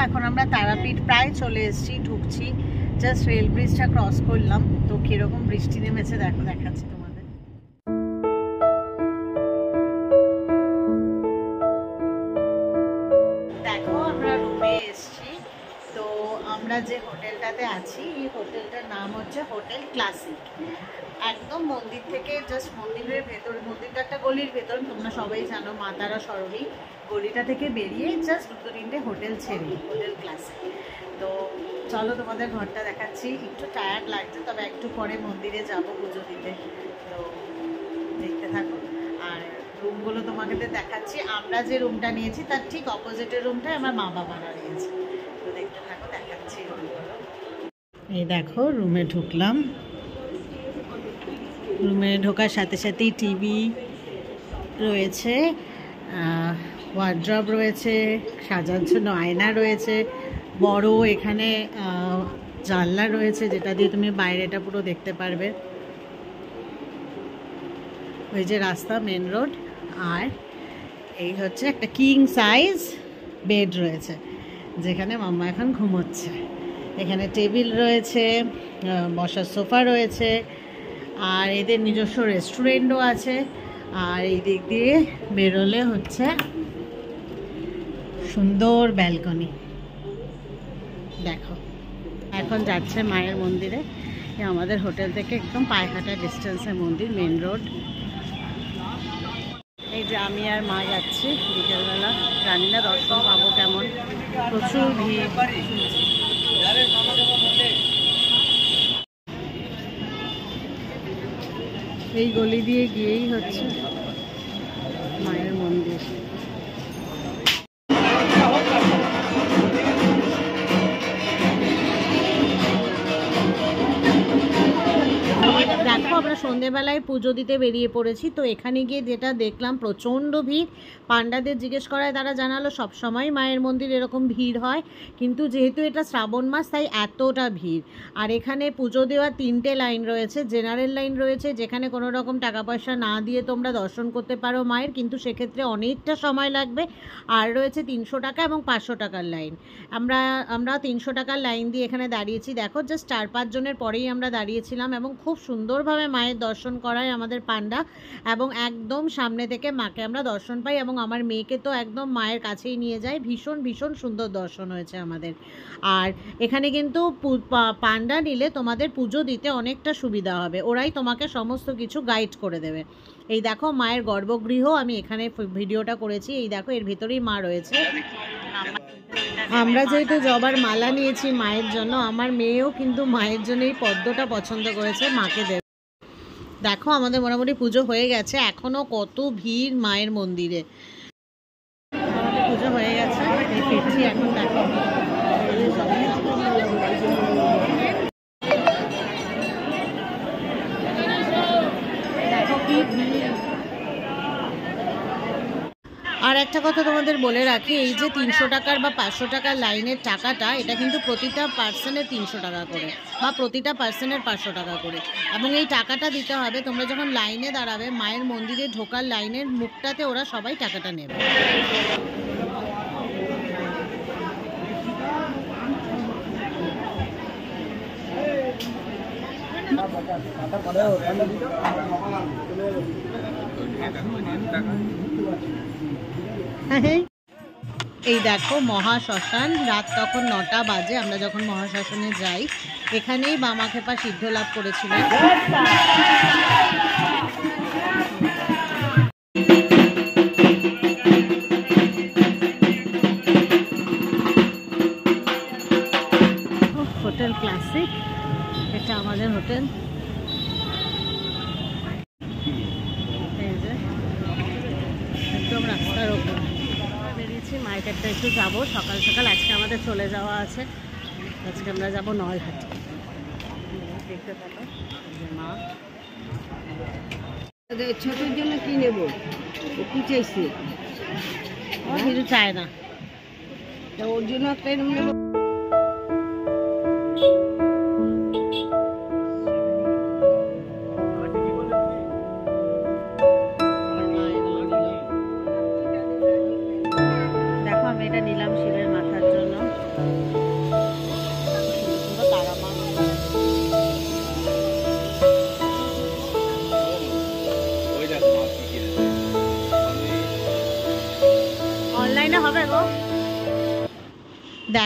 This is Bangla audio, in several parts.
এখন আমরা তারাপীঠ প্রায় চলে এসেছি, ঢুকছি, জাস্ট রেল ব্রিজটা ক্রস করলাম। তো কিরকম বৃষ্টি নেমেছে দেখো, দেখাচ্ছি তোমাদের। দেখো আমরা রুমে এসেছি। তো আমরা যে হোটেলটাতে আছি, এই হোটেলটার নাম হচ্ছে হোটেল ক্লাসিক। একদম মন্দির থেকে জাস্ট মন্দিরের ভেতর, মন্দিরটা একটা গলির ভেতর, তোমরা সবাই জানো মা তারা সরণি, গলিটা থেকে বেরিয়ে জাস্ট 2-3টে হোটেল ছেড়ে হোটেল ক্লাসিক। তো চলো তোমাদের ঘরটা দেখাচ্ছি। একটু টায়ার্ড লাগছে, তবে একটু পরে মন্দিরে যাবো পুজো দিতে, তো দেখতে থাকো। আর রুমগুলো তোমাকে দেখাচ্ছি। আমরা যে রুমটা নিয়েছি তার ঠিক অপোজিটের রুমটাই আমার মা বাবারা নিয়েছে, তো দেখতে থাকো, দেখাচ্ছি রুমগুলো। এই দেখো রুমে ঢুকলাম। রুমে ঢোকার সাথে সাথেই টিভি রয়েছে, ওয়ার্ড্রব রয়েছে, সাজার জন্য আয়না রয়েছে, বড় এখানে জানলা রয়েছে যেটা দিয়ে তুমি বাইরেটা পুরো দেখতে পারবে। ওই যে রাস্তা, মেন রোড। আর এই হচ্ছে একটা কিং সাইজ বেড রয়েছে যেখানে মাম্মা এখন ঘুমোচ্ছে। এখানে টেবিল রয়েছে, বসার সোফা রয়েছে, আর এদের নিজস্ব রেস্টুরেন্টও আছে। আর এই দিক দিয়ে বেরোলে হচ্ছে সুন্দর ব্যালকনি। দেখো এখন যাচ্ছে মায়ের মন্দিরে। আমাদের হোটেল থেকে একদম পায়ে হাঁটা ডিস্টেন্সে মন্দির, মেন রোড। এই যে আমি আর মা যাচ্ছি বিকেলবেলা, জানি না দর্শন পাবো কেমন, প্রচুর ভিড়। এই গলি দিয়ে গিয়েই হচ্ছে মায়ের মন্দির। দেখো আমরা সন্ধেবেলায় পুজো দিতে বেরিয়ে পড়েছি। তো এখানে গিয়ে যেটা দেখলাম, প্রচণ্ড ভিড়। পান্ডাদের জিজ্ঞেস করায় তারা জানালো সব সময় মায়ের মন্দির এরকম ভিড় হয়, কিন্তু যেহেতু এটা শ্রাবণ মাস তাই এতটা ভিড়। আর এখানে পুজো দেওয়ার 3টে লাইন রয়েছে। জেনারেল লাইন রয়েছে যেখানে কোনো রকম টাকা পয়সা না দিয়ে তোমরা দর্শন করতে পারো মায়ের, কিন্তু সেক্ষেত্রে অনেকটা সময় লাগবে। আর রয়েছে 300 টাকা এবং 500 টাকার লাইন। আমরা 300 টাকার লাইন দিয়ে এখানে দাঁড়িয়েছি। দেখো জাস্ট 4-5 জনের পরেই আমরা দাঁড়িয়েছিলাম, এবং খুব সুন্দরভাবে মায়ের দর্শন করায় আমাদের পান্ডা, এবং একদম সামনে থেকে মাকে আমরা দর্শন পাই, এবং আমার মেয়েকে তো একদম মায়ের কাছেই নিয়ে যায়। ভীষণ ভীষণ সুন্দর দর্শন হয়েছে আমাদের। আর এখানে কিন্তু পান্ডা নিলে তোমাদের পুজো দিতে অনেকটা সুবিধা হবে, ওরাই তোমাকে সমস্ত কিছু গাইড করে দেবে। এই দেখো মায়ের গর্ভগৃহ, আমি এখানে ভিডিওটা করেছি। এই দেখো এর ভেতরেই মা রয়েছে। আমরা যেহেতু জবার মালা নিয়েছি মায়ের জন্য, আমার মেয়েও কিন্তু মায়ের জন্য এই পদ্মটা পছন্দ করেছে, মাকে দেবে। দেখো আমাদের মোটামুটি পুজো হয়ে গেছে, এখনো কত ভিড় মায়ের মন্দিরে। আমাদের পুজো হয়ে গেছে, ফিরছি এখন। দেখো কি ভিড়। আর একটা কথা তোমাদের বলে রাখি, এই যে 300 টাকার বা 500 টাকার লাইনের টাকাটা, এটা কিন্তু প্রতিটা পার্সনের 300 টাকা করে, বা প্রতিটা পার্সনের 500 টাকা করে। এবং এই টাকাটা দিতে হবে তোমরা যখন লাইনে দাঁড়াবে, মায়ের মন্দিরে ঢোকার লাইনের মুখটাতে ওরা সবাই টাকাটা নেবে। এই দেখো মহাশ্মশান, রাত তখন 9টা বাজে আমরা যখন মহাশ্মশানে যাই। এখানেই বামাখ্যাপা সিদ্ধ লাভ করেছিলেন। হোটেল ক্লাসিক, এটা আমাদের হোটেল। এই যে একদম রাস্তার ওপর বেরিয়েছি, মার্কেটটা একটু যাবো সকাল সকাল। আজকে আমাদের চলে যাওয়া আছে, আজকে আমরা যাবো নলহাটি। দেখতে পাবো মা ছোটোর জন্য কি নেবো, কি চাইছে, কিছু চায় না, ওর জন্য একটা নেবো। দেখো আমি এটা নিলাম শিবের মাথার জন্য।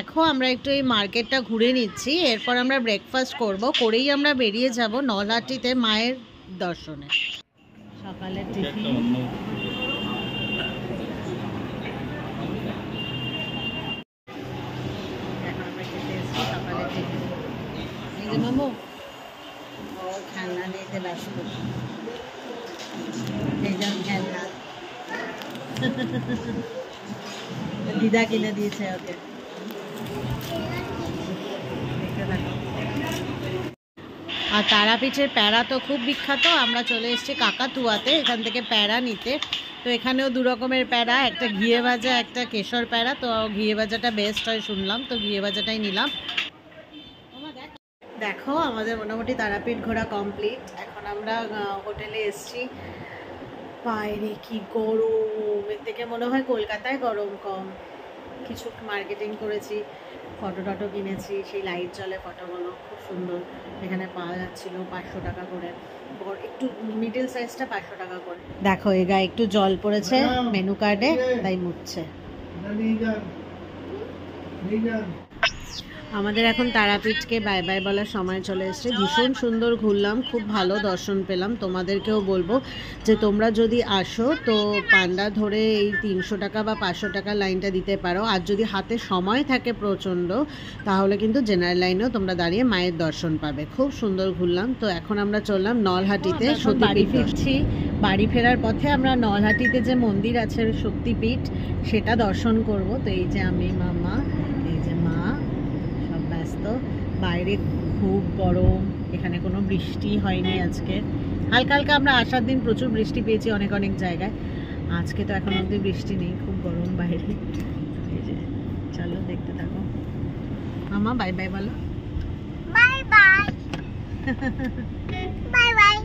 দেখো আমরা একটু এই মার্কেটটা ঘুরে নিচ্ছি, এরপর আমরা ব্রেকফাস্ট করব, করেই আমরা বেরিয়ে যাব নলহাটিতে মায়ের দর্শনে। সকালের টিফিন, সকালের টিফিন এই যে মামু ও খেলনা নিতে ব্যস্ত, এই যে খেলনা দিদা কিনে দিয়েছে ওকে। আর তারাপীঠের প্যারা তো খুব বিখ্যাত। আমরা চলে এসেছি কাকাতুয়াতে এখান থেকে প্যারা নিতে। তো এখানেও দু রকমের প্যারা, একটা ঘিয়ে ভাজা, একটা কেশর প্যারা। তো ঘিয়ে ভাজাটা বেস্ট হয় শুনলাম, তো ঘিয়ে ভাজাটাই নিলাম। দেখো আমাদের মোটামুটি তারাপীঠ ঘোরা কমপ্লিট। এখন আমরা হোটেলে এসেছি। বাইরে কি গরম, এর থেকে মনে হয় কলকাতায় গরম কম। কিছু মার্কেটিং করেছি, ফটো টটো কিনেছি, সেই লাইট জলে ফটোগুলো খুব সুন্দর এখানে পাওয়া যাচ্ছিল 500 টাকা করে, একটু মিডল সাইজটা 500 টাকা করে। দেখো এ গায়ে একটু জল পড়েছে মেনু কার্ডে, তাই মুছছে। আমাদের এখন তারাপীঠকে বাই বাই বলার সময় চলে এসেছে। ভীষণ সুন্দর ঘুরলাম, খুব ভালো দর্শন পেলাম। তোমাদেরকেও বলবো যে তোমরা যদি আসো তো পান্ডা ধরে এই 300 টাকা বা 500 টাকা লাইনটা দিতে পারো। আর যদি হাতে সময় থাকে প্রচণ্ড, তাহলে কিন্তু জেনারেল লাইনেও তোমরা দাঁড়িয়ে মায়ের দর্শন পাবে। খুব সুন্দর ঘুরলাম। তো এখন আমরা চললাম নলহাটিতে, সতীপীঠ ফিরছি। বাড়ি ফেরার পথে আমরা নলহাটিতে যে মন্দির আছে শক্তিপীঠ, সেটা দর্শন করব। তো এই যে আমি, মামা, এই যে মা, ব্যস্ত। বাইরে খুব গরম, এখানে কোনো বৃষ্টি হয়নি আজকে। হালকা হালকা আমরা আসার দিন প্রচুর বৃষ্টি পেয়েছি অনেক অনেক জায়গায়, আজকে তো এখন অবধি বৃষ্টি নেই, খুব গরম বাইরে। এই যে চলো দেখতে থাকো। মামা বাই বাই বলো। Bye bye bye bye.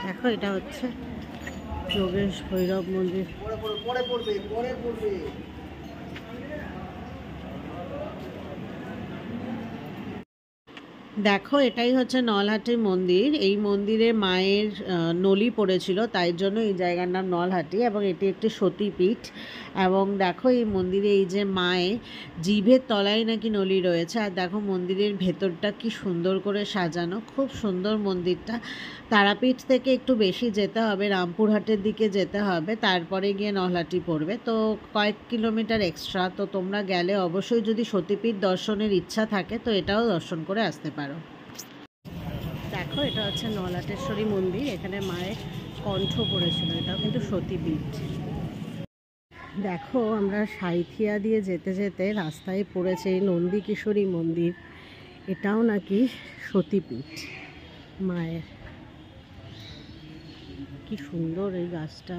দেখো এটা হচ্ছে যোগেশ ভৈরব মন্দির। দেখো এটাই হচ্ছে নলহাটির মন্দির। এই মন্দিরে মায়ের নলি পড়েছিল, তাই জন্য এই জায়গার নাম নলহাটি, এবং এটি একটি সতীপীঠ। এবং দেখো এই মন্দিরে এই যে মায়ের জিভের তলায় নাকি নলি রয়েছে। আর দেখো মন্দিরের ভেতরটা কি সুন্দর করে সাজানো, খুব সুন্দর মন্দিরটা। তারাপীঠ থেকে একটু বেশি যেতে হবে, রামপুরহাটের দিকে যেতে হবে, তারপরে গিয়ে নলহাটি পড়বে। তো কয়েক কিলোমিটার এক্সট্রা। তো তোমরা গেলে অবশ্যই যদি সতীপীঠ দর্শনের ইচ্ছা থাকে তো এটাও দর্শন করে আসতে পারো। দেখো এটা হচ্ছে নলহাটেশ্বরী মন্দির, এখানে মায়ের কণ্ঠ পড়েছিল, এটাও কিন্তু সতীপীঠ। দেখো আমরা সাঁইথিয়া দিয়ে যেতে যেতে রাস্তায় পড়েছে নন্দিকেশ্বরী মন্দির, এটাও নাকি সতীপীঠ মায়ের। কি সুন্দর এই গাছটা,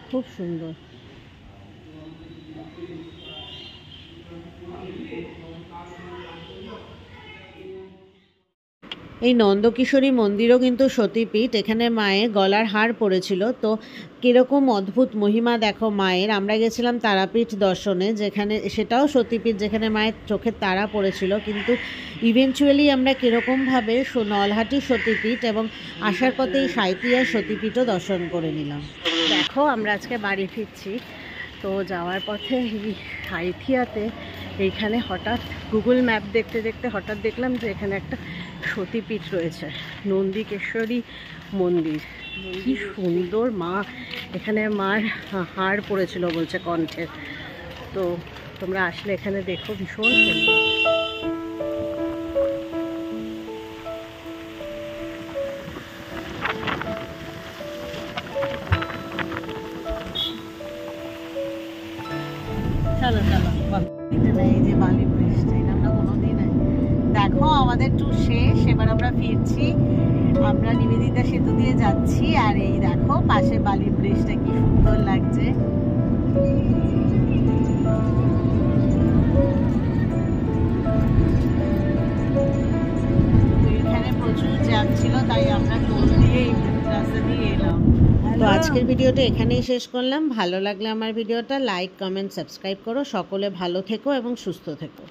খুব সুন্দর। এই নন্দকিশোরী মন্দিরও কিন্তু সতীপীঠ, এখানে মায়ের গলার হার পড়েছিল। তো কীরকম অদ্ভুত মহিমা দেখো মায়ের। আমরা গেছিলাম তারাপীঠ দর্শনে, যেখানে সেটাও সতীপীঠ, যেখানে মায়ের চোখের তারা পড়েছিল, কিন্তু ইভেনচুয়ালি আমরা কীরকমভাবে নলহাটি সতীপীঠ এবং আসার পথে এই সাঁইথিয়া সতীপীঠও দর্শন করে নিলাম। দেখো আমরা আজকে বাড়ি ফিরছি। তো যাওয়ার পথে এই সাঁইথিয়াতে এইখানে হঠাৎ গুগল ম্যাপ দেখতে দেখতে হঠাৎ দেখলাম যে এখানে একটা সতীপীঠ রয়েছে, নন্দিকেশ্বরী মন্দির। কি সুন্দর মা, এখানে মার হার পড়েছিল বলছে কণ্ঠের। তো তোমরা আসলে এখানে দেখো, ভীষণ সুন্দর। চলো চলো, এই যে বালি ব্রিজ, এটা আমরা কোনোদিন দেখো আমাদের ট্যুর শেষ, এবার আমরা ফিরছি। আমরা নিবেদিতা সেতু দিয়ে যাচ্ছি, আর এই দেখো পাশে বালি ব্রিজটা কি সুন্দর লাগছে। এখানে প্রচুর জ্যাম ছিল, তাই আমরা টোল দিয়ে এই রাস্তা দিয়ে এলাম। তো আজকের ভিডিওটা এখানেই শেষ করলাম। ভালো লাগলে আমার ভিডিওটা লাইক, কমেন্ট, সাবস্ক্রাইব করো। সকলে ভালো থেকো এবং সুস্থ থেকো।